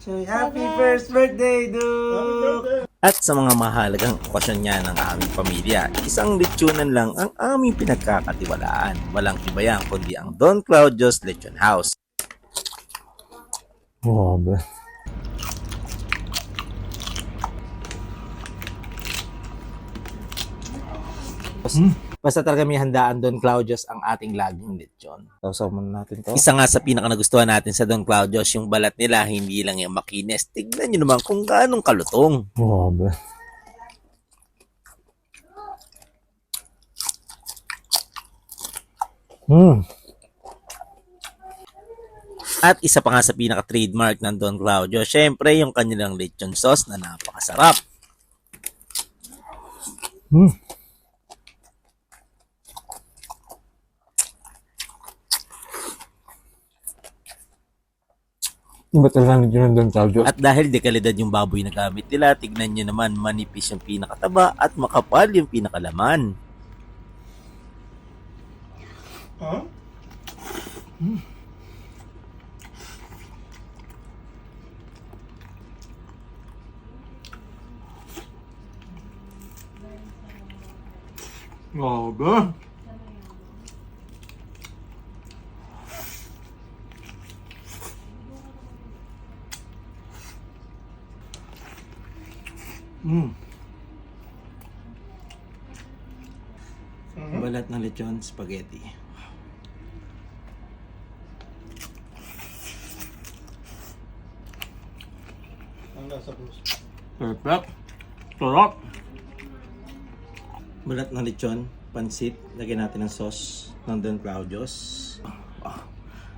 Happy first birthday, dude! At sa mga mahalagang okasyon niya ng aming pamilya, isang lechonan lang ang aming pinagkakatiwalaan. Walang iba yan kundi ang Don Claudio's Lechon House. Grabe. Basta talaga may handaan Don Claudio's ang ating laging lechon. Sausaw muna natin to. Isa nga sa pinaka nagustuhan natin sa Don Claudio's, yung balat nila hindi lang yung makinis. Tignan nyo naman kung gaano kalutong. Grabe. At isa pa nga sa pinaka-trademark ng Don Claudio, syempre yung kanilang lechon sauce na napakasarap. Iba talaga yung Don Claudio. At dahil dekalidad yung baboy na gamit nila, tignan nyo naman manipis yung pinakataba at makapal yung pinakalaman. Huh? Grabe. Balat ng lechon spaghetti. Perfect. Sarap. Balat ng lechon, pansit, lagyan natin ng sauce ng Don Claudio's.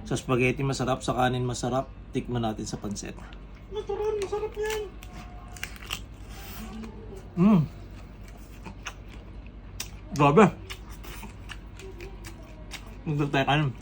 Sa spaghetti masarap, sa kanin masarap, tikman natin sa pansit. Natural, masarap yan. Grabe. Nagtatay ka nun.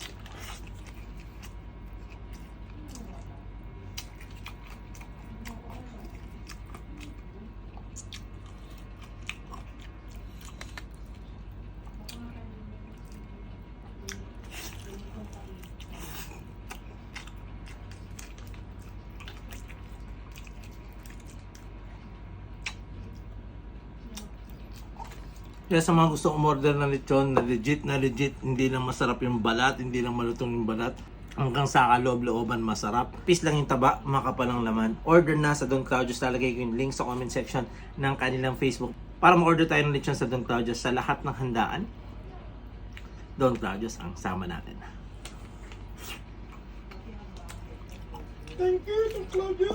Kaya sa mga gusto umorder ng lechon na legit, hindi lang masarap yung balat, hindi lang malutong yung balat, hanggang sa kaloob-looban masarap. Peace lang yung taba, makapal ang laman. Order na sa Don Claudio's. Lalagay ko yung link sa comment section ng kanilang Facebook para ma-order tayo ng lechon sa Don Claudio's. Sa lahat ng handaan, Don Claudio's ang sama natin. Thank you, Don Claudio.